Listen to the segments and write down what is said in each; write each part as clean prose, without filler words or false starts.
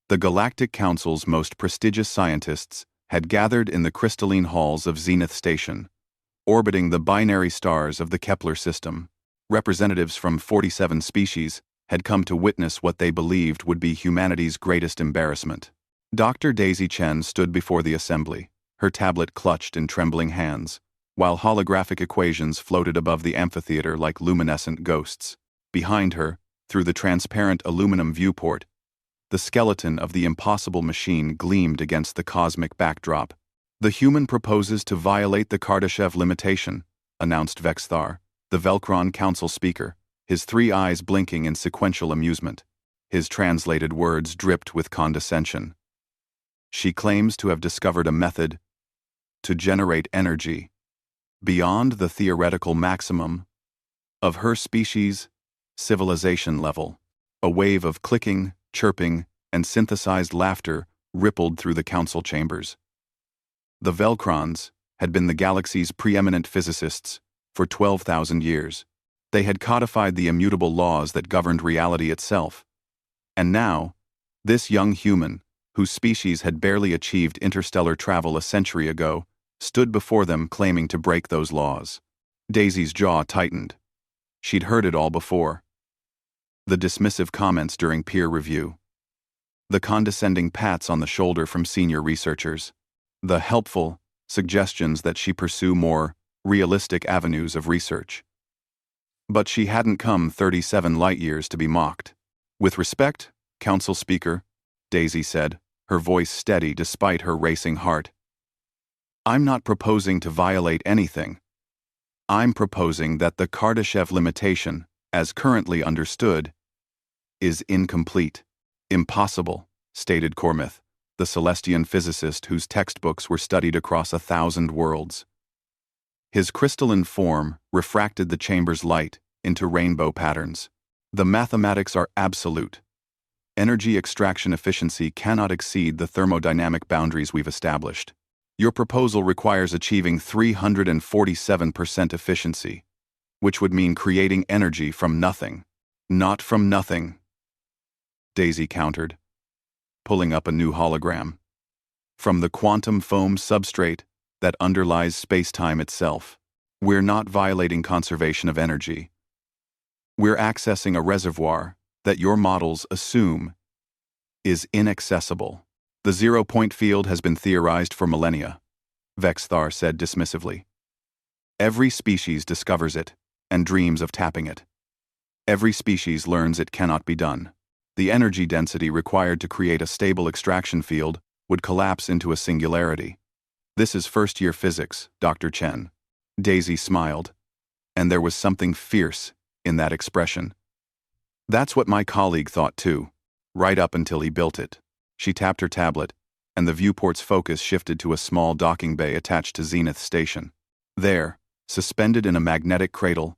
The Galactic Council's most prestigious scientists had gathered in the crystalline halls of Zenith Station, orbiting the binary stars of the Kepler system. Representatives from 47 species had come to witness what they believed would be humanity's greatest embarrassment. Dr. Daisy Chen stood before the assembly, her tablet clutched in trembling hands, while holographic equations floated above the amphitheater like luminescent ghosts. Behind her, through the transparent aluminum viewport, the skeleton of the impossible machine gleamed against the cosmic backdrop. "The human proposes to violate the Kardashev limitation," announced Vexthar, the Velkron Council speaker, his 3 eyes blinking in sequential amusement. His translated words dripped with condescension. "She claims to have discovered a method to generate energy beyond the theoretical maximum of her species' civilization level." A wave of clicking, chirping, and synthesized laughter rippled through the council chambers. The Velkrons had been the galaxy's preeminent physicists for 12,000 years. They had codified the immutable laws that governed reality itself. And now, this young human, whose species had barely achieved interstellar travel a century ago, stood before them claiming to break those laws. Daisy's jaw tightened. She'd heard it all before. The dismissive comments during peer review. The condescending pats on the shoulder from senior researchers. The helpful suggestions that she pursue more realistic avenues of research. But she hadn't come 37 light-years to be mocked. "With respect, Council Speaker," Daisy said, her voice steady despite her racing heart. "I'm not proposing to violate anything. I'm proposing that the Kardashev limitation, as currently understood, is incomplete." "Impossible," stated Cormith, the Celestian physicist whose textbooks were studied across 1,000 worlds. His crystalline form refracted the chamber's light into rainbow patterns. "The mathematics are absolute. Energy extraction efficiency cannot exceed the thermodynamic boundaries we've established. Your proposal requires achieving 347% efficiency, which would mean creating energy from nothing." "Not from nothing," Daisy countered, pulling up a new hologram. "From the quantum foam substrate that underlies space-time itself. We're not violating conservation of energy. We're accessing a reservoir that your models assume is inaccessible. The zero-point field has been theorized for millennia," Vexthar said dismissively. "Every species discovers it and dreams of tapping it. Every species learns it cannot be done. The energy density required to create a stable extraction field would collapse into a singularity. This is first-year physics, Dr. Chen." Daisy smiled, and there was something fierce in that expression. "That's what my colleague thought too, right up until he built it." She tapped her tablet, and the viewport's focus shifted to a small docking bay attached to Zenith Station. There, suspended in a magnetic cradle,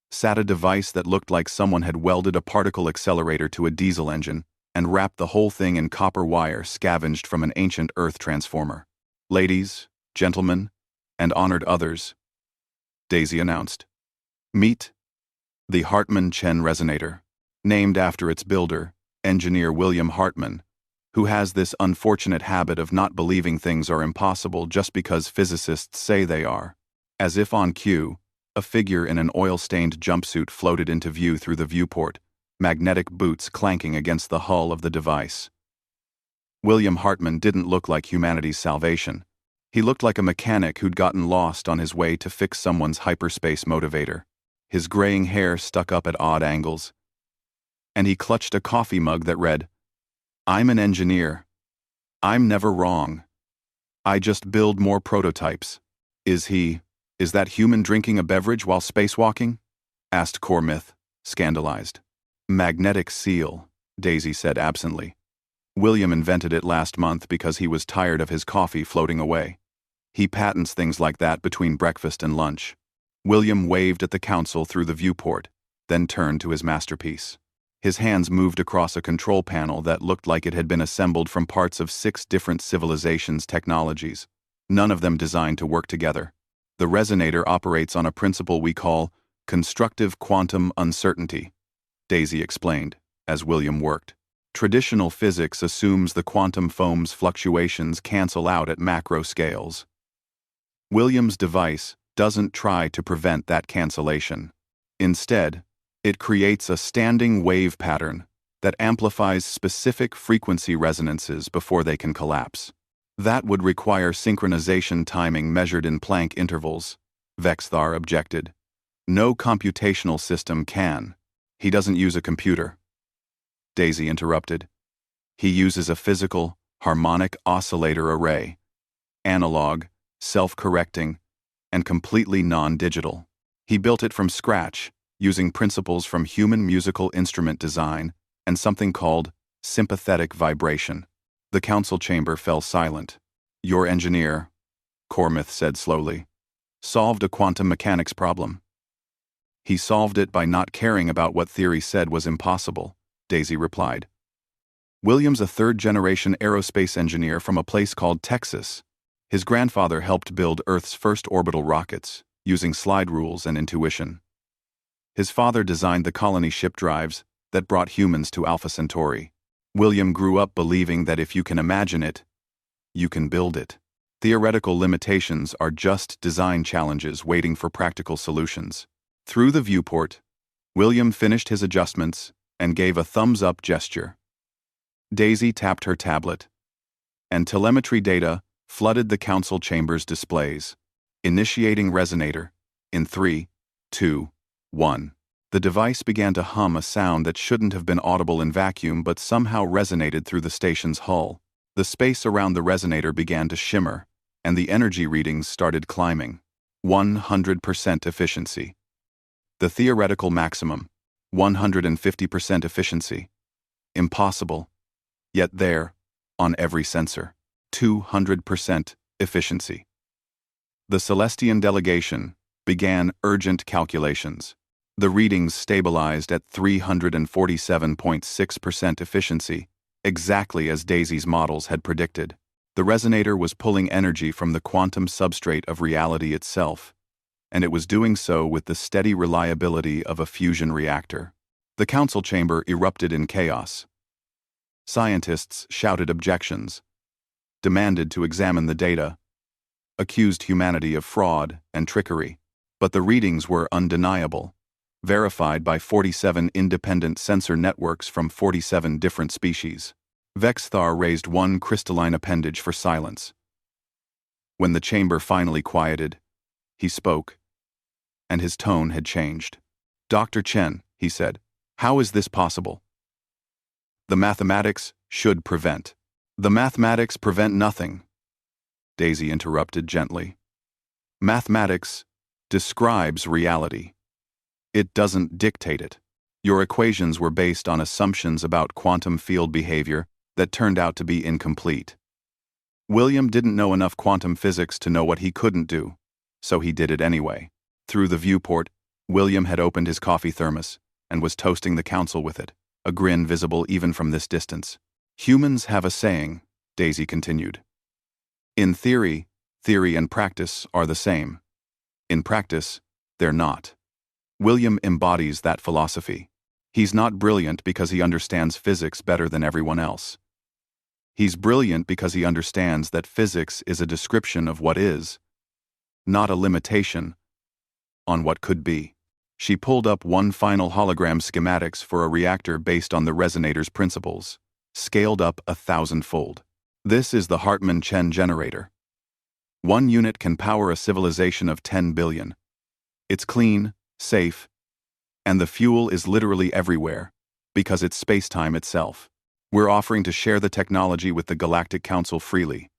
sat a device that looked like someone had welded a particle accelerator to a diesel engine and wrapped the whole thing in copper wire scavenged from an ancient Earth transformer. "Ladies, gentlemen, and honored others," Daisy announced. "Meet the Hartman-Chen resonator, named after its builder, engineer William Hartman, who has this unfortunate habit of not believing things are impossible just because physicists say they are." As if on cue, a figure in an oil-stained jumpsuit floated into view through the viewport, magnetic boots clanking against the hull of the device. William Hartman didn't look like humanity's salvation. He looked like a mechanic who'd gotten lost on his way to fix someone's hyperspace motivator. His graying hair stuck up at odd angles, and he clutched a coffee mug that read, "I'm an engineer. I'm never wrong. I just build more prototypes." Is that human drinking a beverage while spacewalking?" asked Cormith, scandalized. "Magnetic seal," Daisy said absently. "William invented it last month because he was tired of his coffee floating away. He patents things like that between breakfast and lunch." William waved at the council through the viewport, then turned to his masterpiece. His hands moved across a control panel that looked like it had been assembled from parts of 6 different civilizations' technologies, none of them designed to work together. "The resonator operates on a principle we call constructive quantum uncertainty," Daisy explained, as William worked. Traditional physics assumes the quantum foam's fluctuations cancel out at macro scales. William's device doesn't try to prevent that cancellation. Instead, it creates a standing wave pattern that amplifies specific frequency resonances before they can collapse. That would require synchronization timing measured in Planck intervals, Vexthar objected. No computational system can. He doesn't use a computer. Daisy interrupted. He uses a physical, harmonic oscillator array. Analog, self-correcting, and completely non-digital. He built it from scratch, using principles from human musical instrument design and something called sympathetic vibration. The council chamber fell silent. Your engineer, Cormith said slowly, solved a quantum mechanics problem. He solved it by not caring about what theory said was impossible, Daisy replied. William's a third-generation aerospace engineer from a place called Texas. His grandfather helped build Earth's first orbital rockets, using slide rules and intuition. His father designed the colony ship drives that brought humans to Alpha Centauri. William grew up believing that if you can imagine it, you can build it. Theoretical limitations are just design challenges waiting for practical solutions. Through the viewport, William finished his adjustments and gave a thumbs-up gesture. Daisy tapped her tablet, and telemetry data flooded the council chamber's displays. Initiating resonator. In 3, 2, 1. The device began to hum a sound that shouldn't have been audible in vacuum but somehow resonated through the station's hull. The space around the resonator began to shimmer, and the energy readings started climbing. 100% efficiency. The theoretical maximum. 150% efficiency. Impossible. Yet there, on every sensor. 200% efficiency. The Celestian delegation began urgent calculations. The readings stabilized at 347.6% efficiency, exactly as Daisy's models had predicted. The resonator was pulling energy from the quantum substrate of reality itself, and it was doing so with the steady reliability of a fusion reactor. The council chamber erupted in chaos. Scientists shouted objections, demanded to examine the data, accused humanity of fraud and trickery. But the readings were undeniable, verified by 47 independent sensor networks from 47 different species. Vexthar raised one crystalline appendage for silence. When the chamber finally quieted, he spoke, and his tone had changed. Dr. Chen, he said, how is this possible? The mathematics should prevent. The mathematics prevent nothing, Daisy interrupted gently. Mathematics describes reality. It doesn't dictate it. Your equations were based on assumptions about quantum field behavior that turned out to be incomplete. William didn't know enough quantum physics to know what he couldn't do, so he did it anyway. Through the viewport, William had opened his coffee thermos and was toasting the council with it, a grin visible even from this distance. Humans have a saying, Daisy continued. In theory and practice are the same. In practice, they're not. William embodies that philosophy. He's not brilliant because he understands physics better than everyone else. He's brilliant because he understands that physics is a description of what is, not a limitation on what could be. She pulled up one final hologram schematics for a reactor based on the resonator's principles, scaled up 1,000-fold. This is the Hartmann-Chen generator. One unit can power a civilization of 10 billion. It's clean, safe, and the fuel is literally everywhere, because it's space-time itself. We're offering to share the technology with the Galactic Council freely,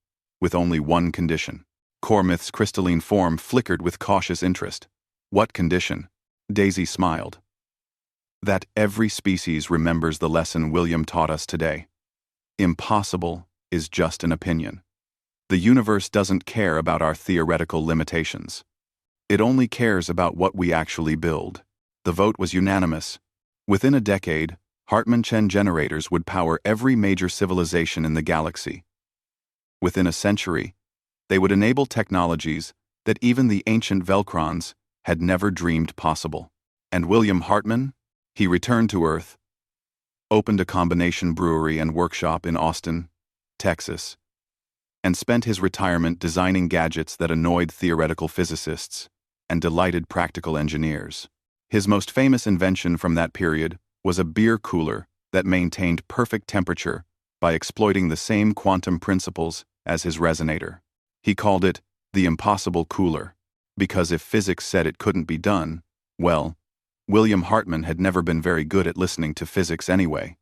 with only one condition. Cormith's crystalline form flickered with cautious interest. What condition? Daisy smiled. That every species remembers the lesson William taught us today. Impossible is just an opinion. The universe doesn't care about our theoretical limitations. It only cares about what we actually build. The vote was unanimous. Within a decade, Hartmann-Chen generators would power every major civilization in the galaxy. Within a century, they would enable technologies that even the ancient Velcrons had never dreamed possible. And William Hartmann? He returned to Earth, opened a combination brewery and workshop in Austin, Texas, and spent his retirement designing gadgets that annoyed theoretical physicists and delighted practical engineers. His most famous invention from that period was a beer cooler that maintained perfect temperature by exploiting the same quantum principles as his resonator. He called it the impossible cooler, because if physics said it couldn't be done, well, William Hartman had never been very good at listening to physics anyway.